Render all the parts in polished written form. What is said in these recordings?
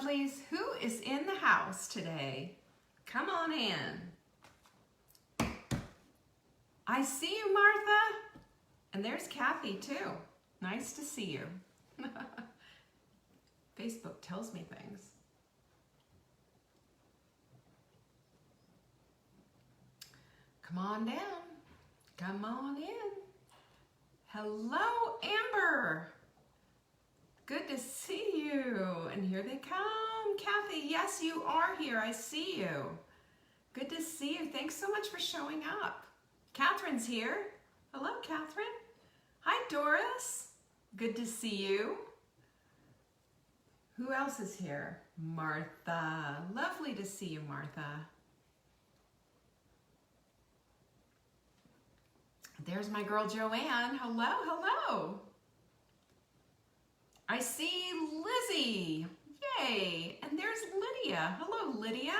lovelies. Who is in the house today? Come on in. I see you, Martha. And there's Kathy, too. Nice to see you. Facebook tells me things. Come on down. Come on in. Hello, Amber. Good to see you. And here they come. Kathy, yes, you are here. I see you. Good to see you. Thanks so much for showing up. Catherine's here. Hello, Catherine. Hi, Doris. Good to see you. Who else is here? Martha. Lovely to see you, Martha. There's my girl, Joanne. Hello, hello. I see Lizzie. Yay. And there's Lydia. Hello, Lydia.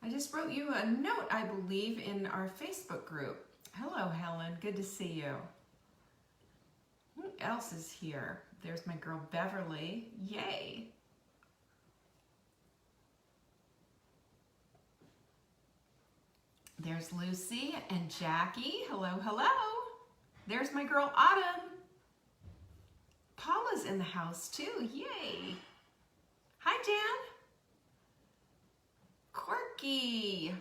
I just wrote you a note, I believe, in our Facebook group. Hello, Helen. Good to see you. Who else is here? There's my girl, Beverly. Yay. There's Lucy and Jackie. Hello, hello. There's my girl, Autumn. Paula's in the house too. Yay. Hi, Jan. Corky.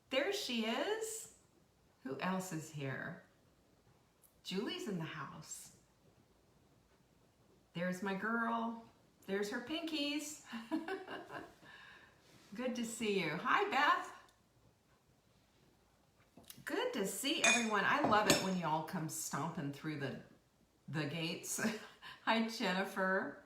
There she is. Who else is here? Julie's in the house. There's my girl. There's her pinkies. Good to see you. Hi, Beth. Good to see everyone. I love it when you all come stomping through the gates. Hi, Jennifer.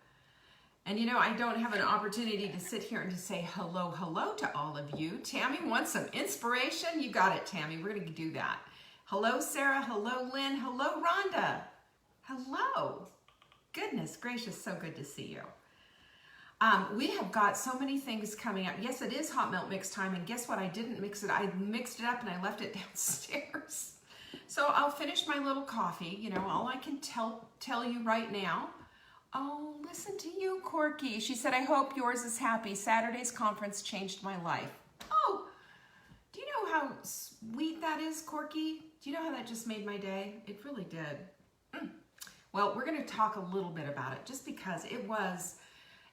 And you know, I don't have an opportunity to sit here and to say hello, hello to all of you. Tammy wants some inspiration. You got it, Tammy. We're going to do that. Hello, Sarah. Hello, Lynn. Hello, Rhonda. Hello. Goodness gracious, so good to see you. We have got so many things coming up. Yes, it is hot melt mix time, and guess what? I didn't mix it. I mixed it up and I left it downstairs. So I'll finish my little coffee. You know, all I can tell you right now. Oh, listen to you, Corky. She said, I hope yours is happy. Saturday's conference changed my life. Oh, do you know how sweet that is, Corky? Do you know how that just made my day? It really did. Well, we're going to talk a little bit about it just because it was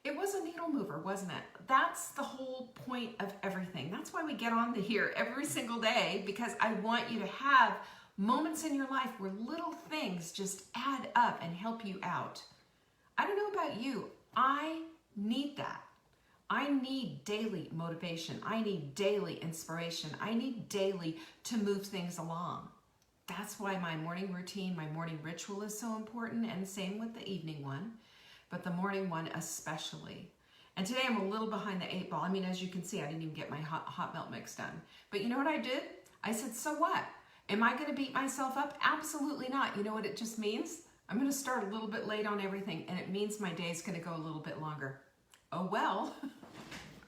a needle mover, wasn't it? That's the whole point of everything. That's why we get on here every single day, because I want you to have moments in your life where little things just add up and help you out. I don't know about you. I need that. I need daily motivation. I need daily inspiration. I need daily to move things along. That's why my morning routine, my morning ritual is so important, and same with the evening one, but the morning one especially. And today I'm a little behind the 8 ball. I mean, as you can see, I didn't even get my hot melt mix done. But you know what I did? I said, so what? Am I gonna beat myself up? Absolutely not. You know what it just means? I'm gonna start a little bit late on everything, and it means my day's gonna go a little bit longer. Oh well,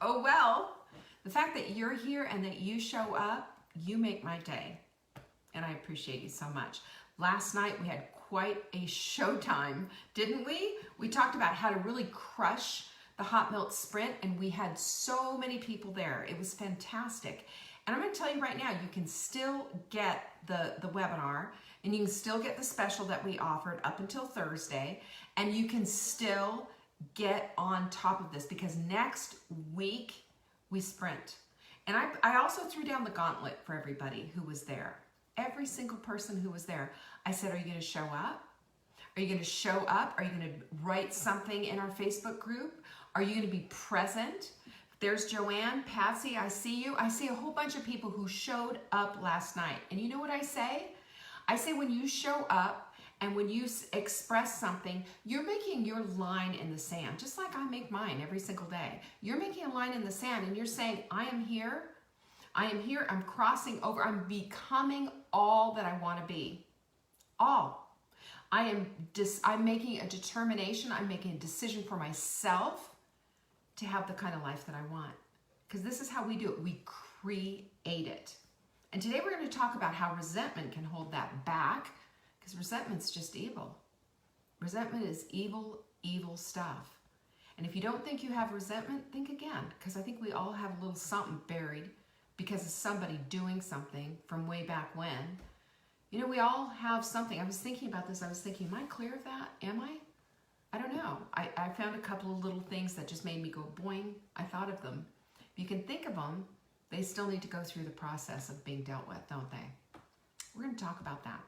oh well. The fact that you're here and that you show up, you make my day. And I appreciate you so much. Last night we had quite a showtime, didn't we? We talked about how to really crush the hot melt sprint, and we had so many people there. It was fantastic. And I'm gonna tell you right now, you can still get the webinar, and you can still get the special that we offered up until Thursday, and you can still get on top of this, because next week we sprint. And I also threw down the gauntlet for everybody who was there. Every single person who was there. I said, are you gonna show up? Are you gonna show up? Are you gonna write something in our Facebook group? Are you gonna be present? There's Joanne, Patsy, I see you. I see a whole bunch of people who showed up last night. And you know what I say? I say when you show up and when you express something, you're making your line in the sand, just like I make mine every single day. You're making a line in the sand and you're saying, I am here, I'm crossing over, I'm becoming all that I want to be. All. I'm making a determination, I'm making a decision for myself to have the kind of life that I want. Because this is how we do it. We create it. And today we're going to talk about how resentment can hold that back, because resentment's just evil. Resentment is evil, evil stuff. And if you don't think you have resentment, think again, because I think we all have a little something buried because of somebody doing something from way back when. You know, we all have something. I was thinking about this. I was thinking, am I clear of that? Am I? I don't know. I found a couple of little things that just made me go boing. I thought of them. If you can think of them, they still need to go through the process of being dealt with, don't they? We're going to talk about that.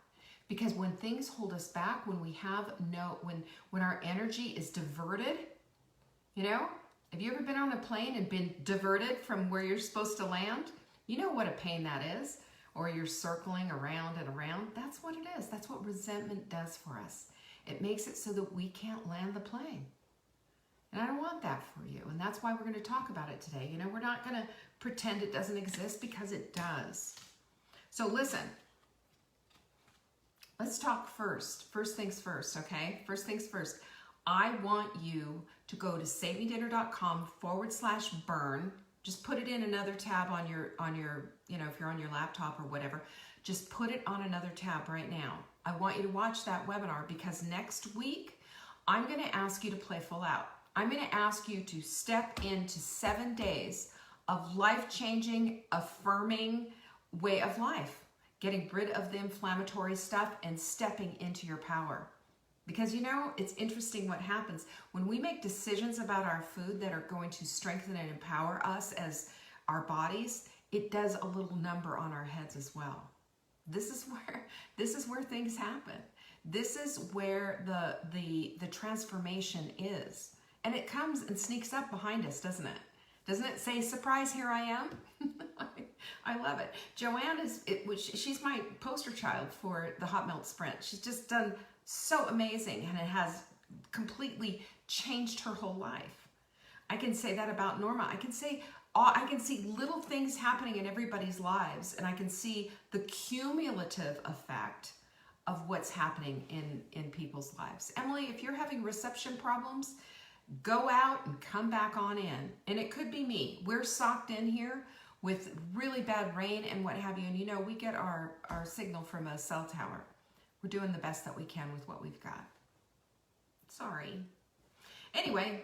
Because when things hold us back, when we have when our energy is diverted, you know, have you ever been on a plane and been diverted from where you're supposed to land? You know what a pain that is. Or you're circling around and around. That's what it is. That's what resentment does for us. It makes it so that we can't land the plane. And I don't want that for you. And that's why we're going to talk about it today. You know, we're not going to pretend it doesn't exist because it does. So listen, let's talk first. First things first, okay? First things first. I want you to go to savingdinner.com/burn. Just put it in another tab on your, you know, if you're on your laptop or whatever, just put it on another tab right now. I want you to watch that webinar because next week, I'm going to ask you to play full out. I'm going to ask you to step into 7 days of life-changing, affirming way of life, getting rid of the inflammatory stuff and stepping into your power. Because, you know, it's interesting what happens when we make decisions about our food that are going to strengthen and empower us as our bodies. It does a little number on our heads as well. This is where things happen. This is where the transformation is, and it comes and sneaks up behind us, doesn't it? Doesn't it say, surprise, here I am? I love it. Joanne she's my poster child for the Hot Melt Sprint. She's just done so amazing, and it has completely changed her whole life. I can say that about Norma. I can see little things happening in everybody's lives, and I can see the cumulative effect of what's happening in people's lives. Emily, if you're having reception problems, go out and come back on in. And it could be me. We're socked in here with really bad rain and what have you. And you know, we get our signal from a cell tower. We're doing the best that we can with what we've got. Sorry. Anyway,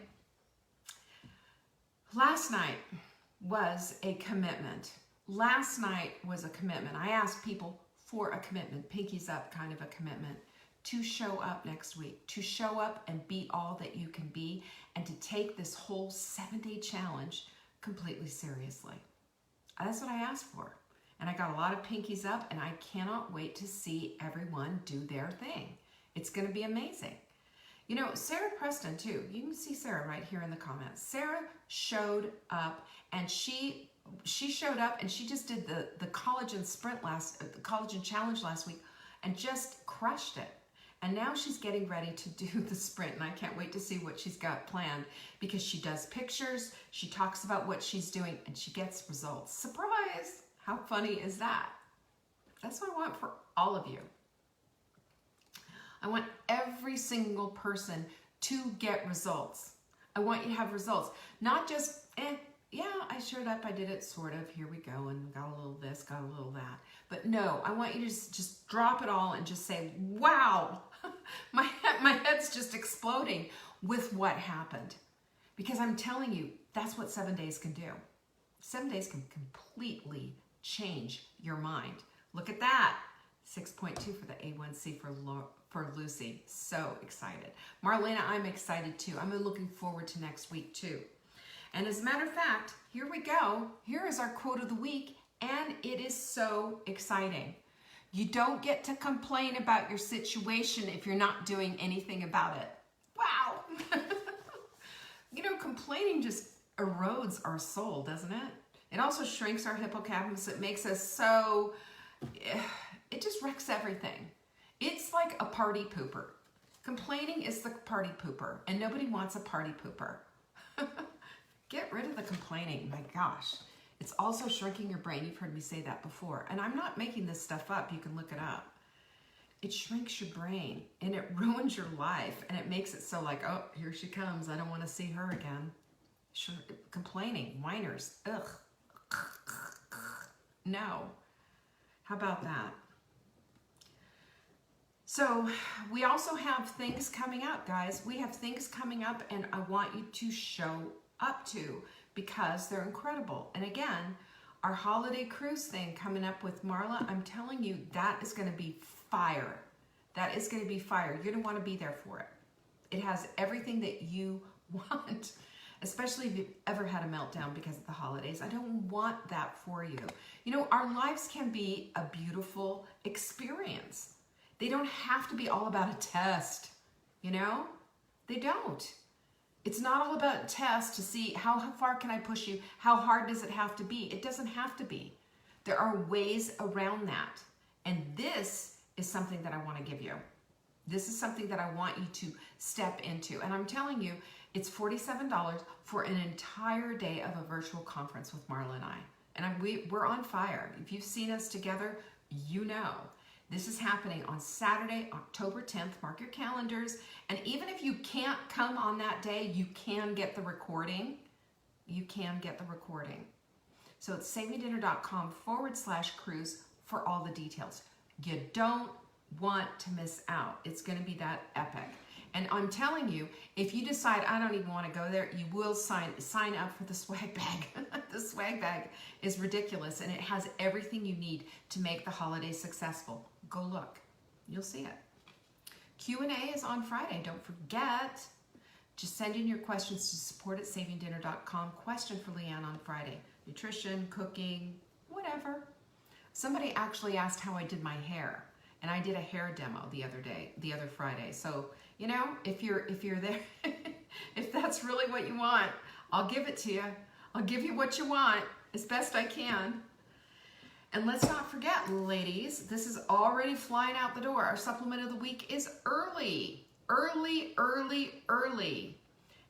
last night was a commitment. Last night was a commitment. I asked people for a commitment, pinkies up kind of a commitment, to show up next week, to show up and be all that you can be, and to take this whole 7-day challenge completely seriously. That's what I asked for. And I got a lot of pinkies up, and I cannot wait to see everyone do their thing. It's going to be amazing. You know, Sarah Preston, too. You can see Sarah right here in the comments. Sarah showed up, and she showed up, and she just did the collagen sprint the collagen challenge last week, and just crushed it. And now she's getting ready to do the sprint, and I can't wait to see what she's got planned, because she does pictures, she talks about what she's doing, and she gets results. Surprise! How funny is that? That's what I want for all of you. I want every single person to get results. I want you to have results. Not just, yeah, I showed up, I did it, sort of, here we go, and got a little this, got a little that. But no, I want you to just drop it all and just say, wow, my head's just exploding with what happened. Because I'm telling you, that's what 7 days can do. 7 days can completely change your mind. Look at that. 6.2 for the A1C for Lucy. So excited. Marlena, I'm excited too. I'm looking forward to next week too. And as a matter of fact, here we go. Here is our quote of the week, and it is so exciting. You don't get to complain about your situation if you're not doing anything about it. Wow. You know, complaining just erodes our soul, doesn't it? It also shrinks our hippocampus. It makes us so, it just wrecks everything. It's like a party pooper. Complaining is the party pooper, and nobody wants a party pooper. Get rid of the complaining, my gosh. It's also shrinking your brain. You've heard me say that before. And I'm not making this stuff up. You can look it up. It shrinks your brain, and it ruins your life, and it makes it so like, oh, here she comes. I don't want to see her again. Sure, complaining, whiners, ugh. No. How about that? So we also have things coming up, guys. We have things coming up, and I want you to show up to, because they're incredible. And again, our holiday cruise thing coming up with Marla, I'm telling you, that is going to be fire. That is going to be fire. You're going to want to be there for it. It has everything that you want, especially if you've ever had a meltdown because of the holidays. I don't want that for you. You know, our lives can be a beautiful experience. They don't have to be all about a test, you know? They don't. It's not all about a test to see how far can I push you, how hard does it have to be. It doesn't have to be. There are ways around that. And this is something that I want to give you. This is something that I want you to step into. And I'm telling you, it's $47 for an entire day of a virtual conference with Marla and I. And we're on fire. If you've seen us together, you know. This is happening on Saturday, October 10th. Mark your calendars. And even if you can't come on that day, you can get the recording. You can get the recording. So it's savingdinner.com/cruise for all the details. You don't want to miss out. It's going to be that epic. And I'm telling you, if you decide I don't even want to go there, you will sign up for the swag bag. The swag bag is ridiculous, and it has everything you need to make the holidays successful. Go look. You'll see it. Q&A is on Friday. Don't forget. Just send in your questions to support@savingdinner.com. Question for Leanne on Friday. Nutrition, cooking, whatever. Somebody actually asked how I did my hair, and I did a hair demo the other Friday. So, you know, if you're there, if that's really what you want, I'll give it to you. I'll give you what you want as best I can. And let's not forget, ladies, this is already flying out the door. Our supplement of the week is early. Early.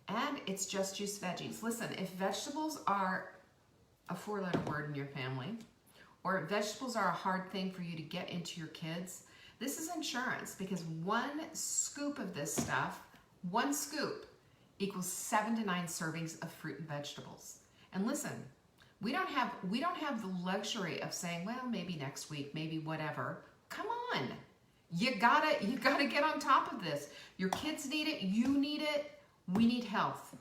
And it's just juice veggies. Listen, if vegetables are a 4-letter word in your family, or if vegetables are a hard thing for you to get into your kids, this is insurance, because 1 scoop of this stuff, 1 scoop, equals 7 to 9 servings of fruit and vegetables. And listen, we don't have the luxury of saying, well, maybe next week, maybe whatever. Come on. You gotta get on top of this. Your kids need it, you need it, we need health.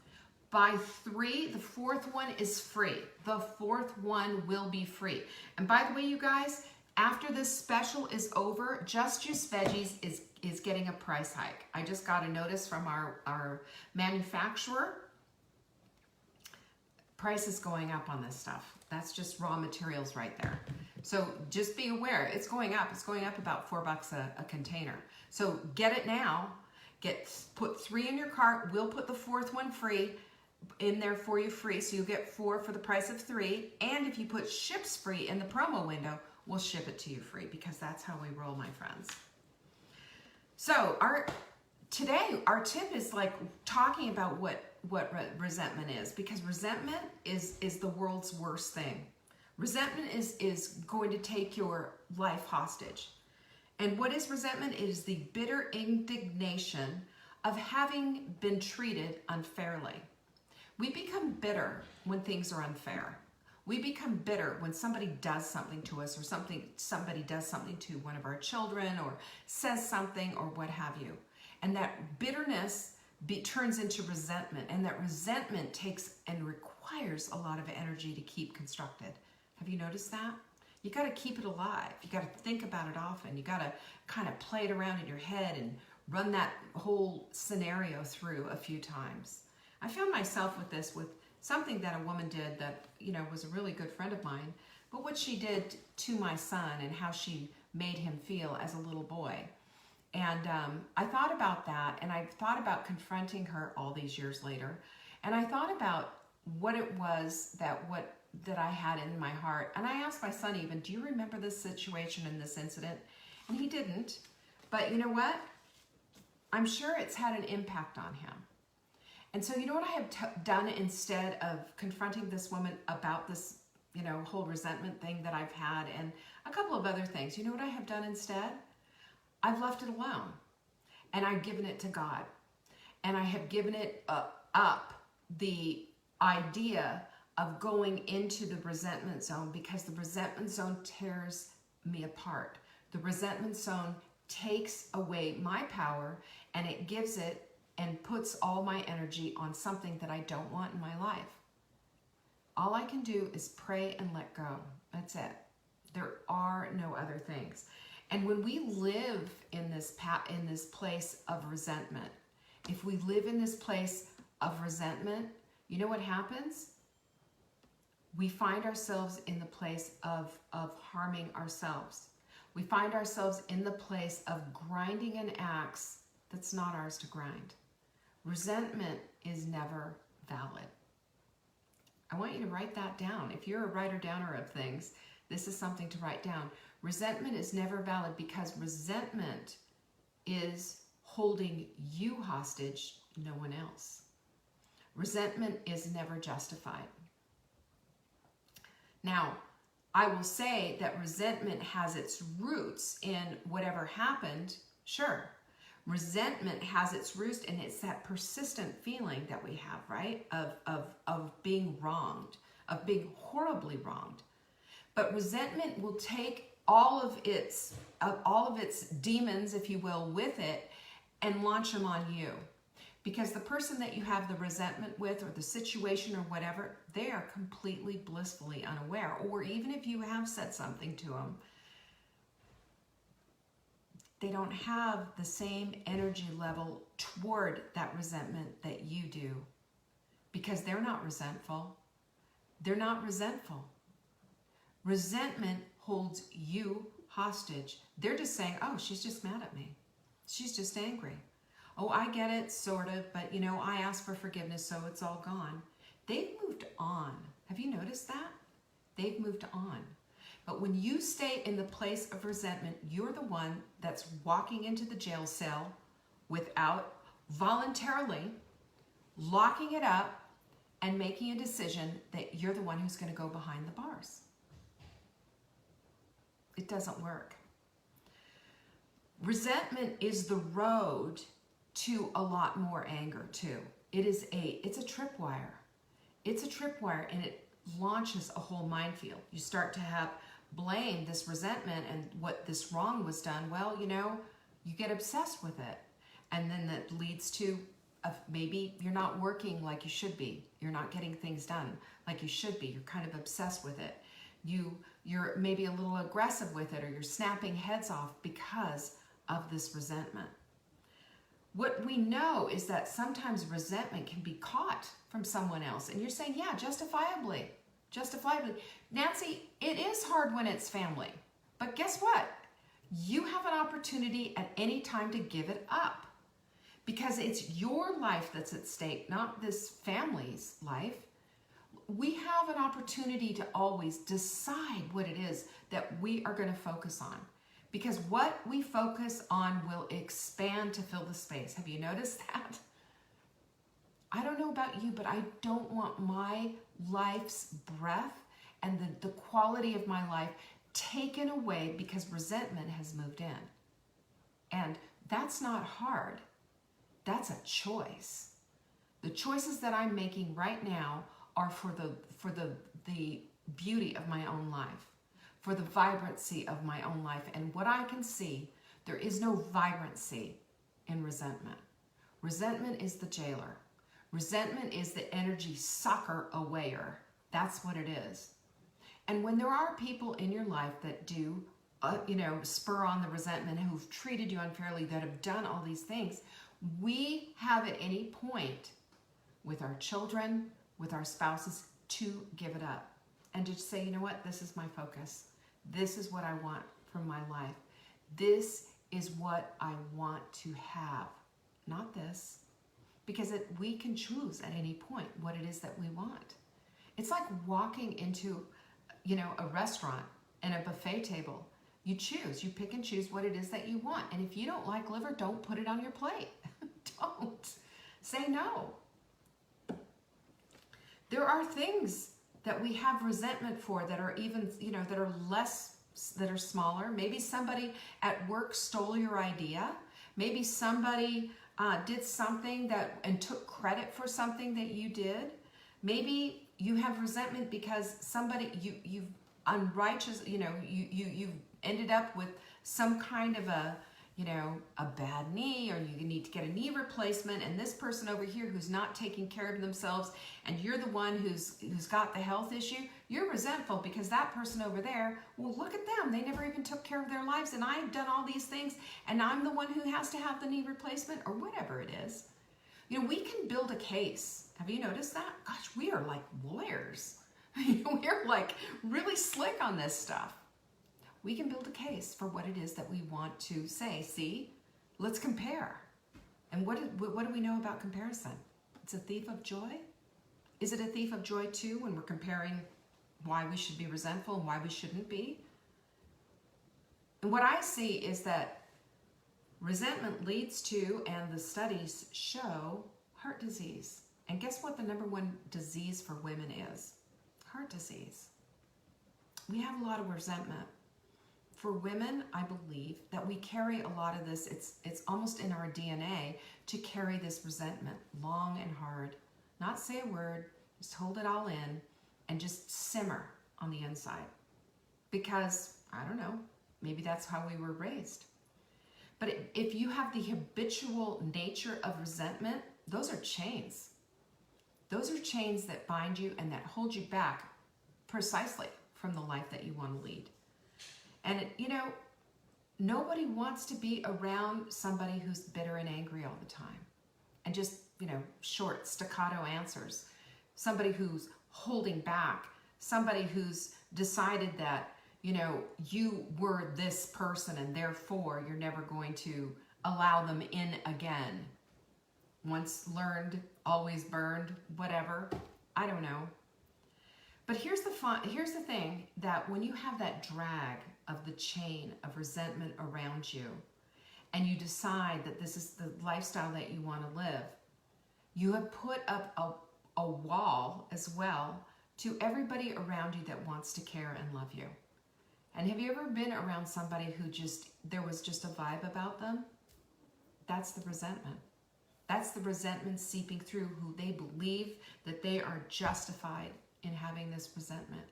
Buy 3, the 4th one is free. The 4th one will be free. And by the way, you guys, after this special is over, Just Juice Veggies is getting a price hike. I just got a notice from our manufacturer. Price is going up on this stuff. That's just raw materials right there. So just be aware, it's going up. It's going up about $4 a container. So get it now. Put 3 in your cart. We'll put the 4th one free in there for you free. So you'll get 4 for the price of 3. And if you put ships free in the promo window, we'll ship it to you free, because that's how we roll, my friends. So today our tip is like talking about what resentment is, because resentment is the world's worst thing. Resentment is going to take your life hostage. And what is resentment? It is the bitter indignation of having been treated unfairly. We become bitter when things are unfair. We become bitter when somebody does something to us, or somebody does something to one of our children, or says something, or what have you. And that bitterness turns into resentment, and that resentment takes and requires a lot of energy to keep constructed. Have you noticed that? You got to keep it alive. You got to think about it often. You got to kind of play it around in your head and run that whole scenario through a few times. I found myself with something that a woman did that, you know, was a really good friend of mine, but what she did to my son and how she made him feel as a little boy. And I thought about that, and I thought about confronting her all these years later, and I thought about what it was that I had in my heart. And I asked my son even, do you remember this situation and this incident? And he didn't. But you know what? I'm sure it's had an impact on him. And so you know what I have done instead of confronting this woman about this, you know, whole resentment thing that I've had, and a couple of other things. You know what I have done instead? I've left it alone, and I've given it to God, and I have given it up the idea of going into the resentment zone, because the resentment zone tears me apart. The resentment zone takes away my power, and it gives it and puts all my energy on something that I don't want in my life. All I can do is pray and let go. That's it. There are no other things. And when we live in this place of resentment, if we live in this place of resentment, you know what happens? We find ourselves in the place of harming ourselves. We find ourselves in the place of grinding an axe that's not ours to grind. Resentment is never valid. I want you to write that down. If you're a writer-downer of things, this is something to write down. Resentment is never valid because resentment is holding you hostage, no one else. Resentment is never justified. Now, I will say that resentment has its roots in whatever happened, sure. Resentment has its roots, and it's that persistent feeling that we have, right? Of being wronged, of being horribly wronged. But resentment will take all of its demons, if you will, with it and launch them on you. Because the person that you have the resentment with, or the situation or whatever, they are completely blissfully unaware. Or even if you have said something to them, they don't have the same energy level toward that resentment that you do, because they're not resentful. They're not resentful. Resentment holds you hostage. They're just saying, oh, she's just mad at me. She's just angry. Oh, I get it, sort of, but you know, I asked for forgiveness, so it's all gone. They've moved on. Have you noticed that? They've moved on. But when you stay in the place of resentment, you're the one that's walking into the jail cell without voluntarily locking it up and making a decision that you're the one who's going to go behind the bars. It doesn't work. Resentment is the road to a lot more anger too. It's a tripwire. It's a tripwire, and it launches a whole minefield. You start to have blame, this resentment, and what this wrong was done. Well, you know, you get obsessed with it. And then that leads to maybe you're not working like you should be. You're not getting things done like you should be. You're kind of obsessed with it. You're maybe a little aggressive with it, or you're snapping heads off because of this resentment. What we know is that sometimes resentment can be caught from someone else. And you're saying, yeah, justifiably. Nancy, it is hard when it's family. But guess what? You have an opportunity at any time to give it up. Because it's your life that's at stake, not this family's life. We have an opportunity to always decide what it is that we are going to focus on. Because what we focus on will expand to fill the space. Have you noticed that? I don't know about you, but I don't want my life's breath and the quality of my life taken away because resentment has moved in. And that's not hard. That's a choice. The choices that I'm making right now are for the beauty of my own life, for the vibrancy of my own life. And what I can see, there is no vibrancy in resentment. Resentment is the jailer. Resentment is the energy sucker awayer. That's what it is. And when there are people in your life that do, spur on the resentment, who've treated you unfairly, that have done all these things, we have at any point with our children, with our spouses, to give it up and to say, you know what, this is my focus. This is what I want from my life. This is what I want to have, not this. Because we can choose at any point what it is that we want. It's like walking into, a restaurant and a buffet table. You choose, you pick and choose what it is that you want. And if you don't like liver, don't put it on your plate. Don't. Say no. There are things that we have resentment for that are even, that are less, that are smaller. Maybe somebody at work stole your idea. Maybe somebody did something and took credit for something that you did. Maybe you have resentment because somebody, you've unrighteous, you've ended up with some kind of a, a bad knee, or you need to get a knee replacement, and this person over here who's not taking care of themselves, and you're the one who's got the health issue, you're resentful because that person over there, well, look at them. They never even took care of their lives, and I've done all these things, and I'm the one who has to have the knee replacement, or whatever it is. We can build a case. Have you noticed that? Gosh, we are like lawyers. We're like really slick on this stuff. We can build a case for what it is that we want to say. See, let's compare. And what do we know about comparison? It's a thief of joy. Is it a thief of joy too when we're comparing why we should be resentful and why we shouldn't be? And what I see is that resentment leads to, and the studies show, heart disease. And guess what the #1 disease for women is? Heart disease. We have a lot of resentment. For women, I believe that we carry a lot of this. It's almost in our DNA to carry this resentment long and hard. Not say a word, just hold it all in and just simmer on the inside. Because, I don't know, maybe that's how we were raised. But if you have the habitual nature of resentment, those are chains. Those are chains that bind you and that hold you back precisely from the life that you want to lead. And, nobody wants to be around somebody who's bitter and angry all the time. And just, short staccato answers. Somebody who's holding back. Somebody who's decided that, you were this person and therefore you're never going to allow them in again. Once learned, always burned, whatever. I don't know. But here's the thing, that when you have that drag of the chain of resentment around you, and you decide that this is the lifestyle that you want to live, you have put up a wall as well to everybody around you that wants to care and love you. And have you ever been around somebody who there was just a vibe about them? That's the resentment. That's the resentment seeping through, who they believe that they are justified in having this resentment.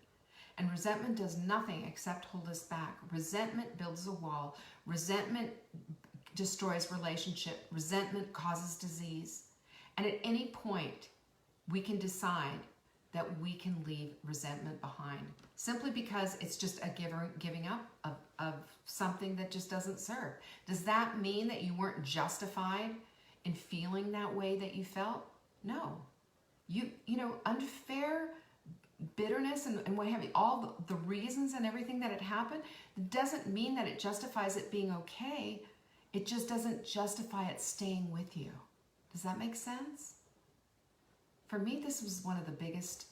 And resentment does nothing except hold us back. Resentment builds a wall. Resentment destroys relationship. Resentment causes disease. And at any point, we can decide that we can leave resentment behind, simply because it's just a giving up of something that just doesn't serve. Does that mean that you weren't justified in feeling that way that you felt? No. Unfair bitterness and what have you, all the reasons and everything that had happened, doesn't mean that it justifies it being okay. It just doesn't justify it staying with you. Does that make sense? For me, this was one of the biggest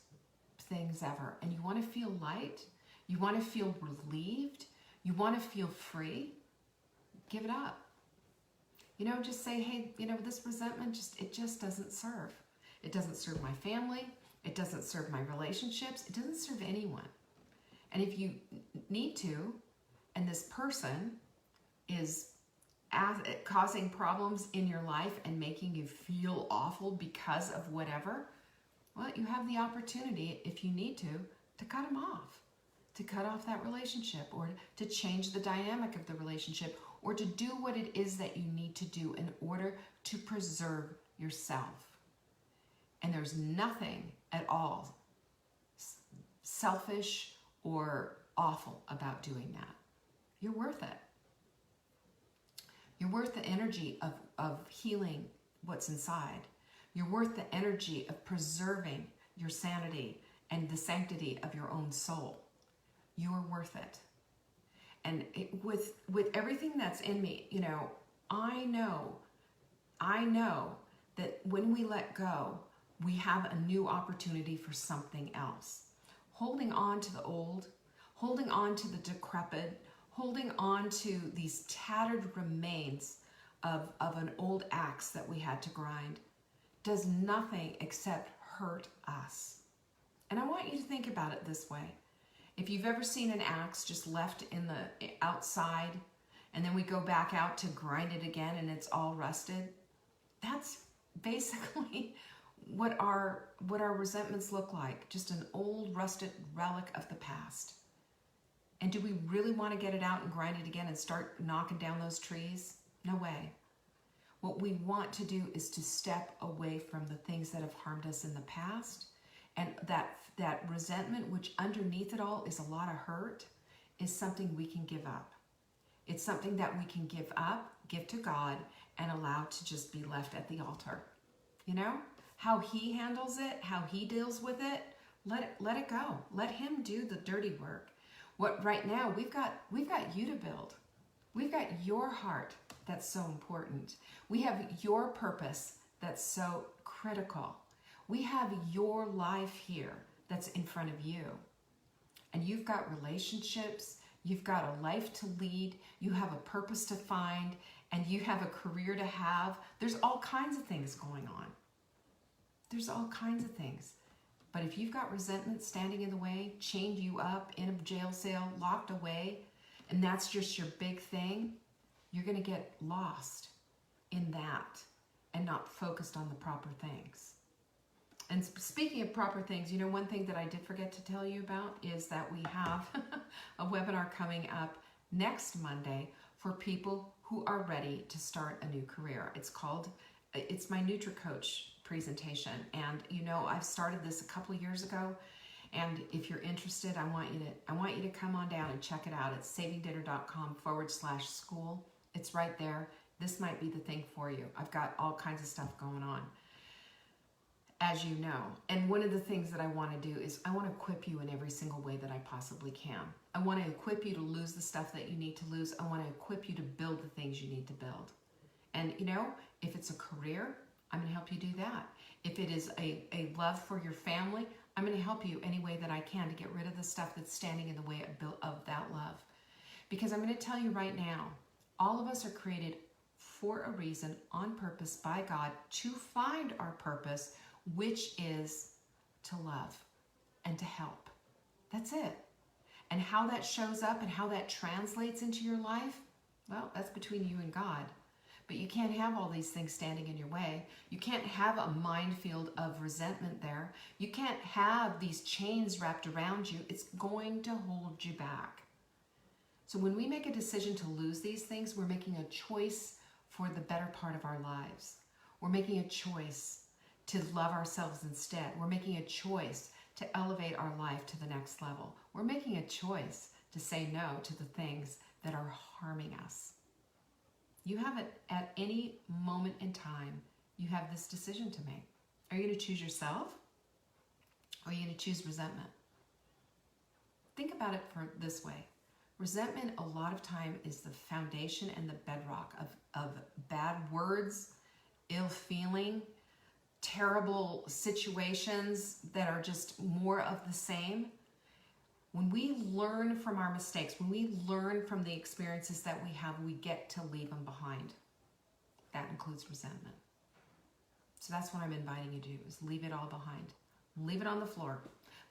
things ever. And you want to feel light, you want to feel relieved, you want to feel free, give it up. Just say, hey, this resentment, it just doesn't serve. It doesn't serve my family. It doesn't serve my relationships. It doesn't serve anyone. And if you need to, and this person is causing problems in your life and making you feel awful because of whatever, well, you have the opportunity, if you need to cut them off. To cut off that relationship, or to change the dynamic of the relationship, or to do what it is that you need to do in order to preserve yourself. And there's nothing at all selfish or awful about doing that. You're worth it. You're worth the energy of healing what's inside. You're worth the energy of preserving your sanity and the sanctity of your own soul. You're worth it. And with everything that's in me, I know that when we let go, we have a new opportunity for something else. Holding on to the old, holding on to the decrepit, holding on to these tattered remains of an old axe that we had to grind does nothing except hurt us. And I want you to think about it this way. If you've ever seen an axe just left in the outside, and then we go back out to grind it again and it's all rusted, that's basically what our resentments look like. Just an old rusted relic of the past. And do we really want to get it out and grind it again and start knocking down those trees? No way. What we want to do is to step away from the things that have harmed us in the past, and that resentment, which underneath it all is a lot of hurt, is something we can give up. It's something that we can give up, give to God, and allow to just be left at the altar. You know, how he handles it, how he deals with it, let it go. Let him do the dirty work. What right now we've got you to build. We've got your heart that's so important. We have your purpose that's so critical. We have your life here that's in front of you. And you've got relationships, you've got a life to lead, you have a purpose to find, and you have a career to have. There's all kinds of things going on. There's all kinds of things. But if you've got resentment standing in the way, chained you up in a jail cell, locked away, and that's just your big thing, you're going to get lost in that and not focused on the proper things. And speaking of proper things, you know, one thing that I did forget to tell you about is that we have a webinar coming up next Monday for people who are ready to start a new career. It's my NutriCoach presentation. And you know, I've started this a couple of years ago. And if you're interested, I want you to come on down and check it out. It's savingdinner.com/school. It's right there. This might be the thing for you. I've got all kinds of stuff going on, as you know. And one of the things that I want to do is I want to equip you in every single way that I possibly can. I want to equip you to lose the stuff that you need to lose. I want to equip you to build the things you need to build. And you know, if it's a career, I'm going to help you do that. If it is a love for your family, I'm going to help you any way that I can to get rid of the stuff that's standing in the way of that love. Because I'm going to tell you right now, all of us are created for a reason, on purpose, by God, to find our purpose, which is to love and to help. That's it. And how that shows up and how that translates into your life, well, that's between you and God. But you can't have all these things standing in your way. You can't have a minefield of resentment there. You can't have these chains wrapped around you. It's going to hold you back. So when we make a decision to lose these things, we're making a choice for the better part of our lives. We're making a choice to love ourselves instead. We're making a choice to elevate our life to the next level. We're making a choice to say no to the things that are harming us. You have it at any moment in time. You have this decision to make. Are you going to choose yourself, or are you going to choose resentment? Think about it this way. Resentment a lot of time is the foundation and the bedrock of bad words, ill feeling, terrible situations that are just more of the same. When we learn from our mistakes, when we learn from the experiences that we have, we get to leave them behind. That includes resentment. So that's what I'm inviting you to do, is leave it all behind. Leave it on the floor.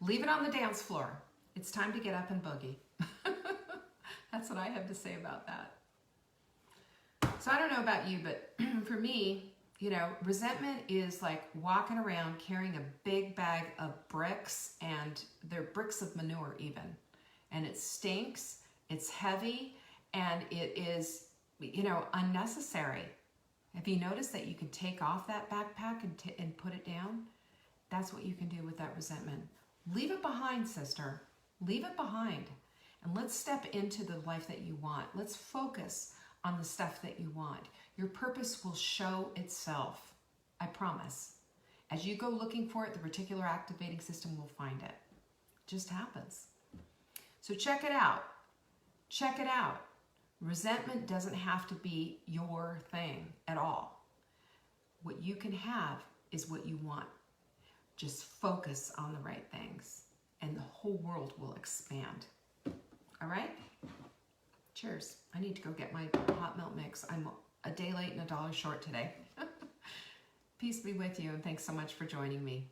Leave it on the dance floor. It's time to get up and boogie. That's what I have to say about that. So I don't know about you, but for me, you know, resentment is like walking around carrying a big bag of bricks, and they're bricks of manure even. And it stinks, it's heavy, and it is, you know, unnecessary. Have you noticed that you can take off that backpack and put it down? That's what you can do with that resentment. Leave it behind, sister. Leave it behind. And let's step into the life that you want. Let's focus on the stuff that you want. Your purpose will show itself. I promise. As you go looking for it, the reticular activating system will find it. It just happens. So check it out. Check it out. Resentment doesn't have to be your thing at all. What you can have is what you want. Just focus on the right things, and the whole world will expand. All right? Cheers. I need to go get my hot milk mix. I'm a day late and $1 short today. Peace be with you, and thanks so much for joining me.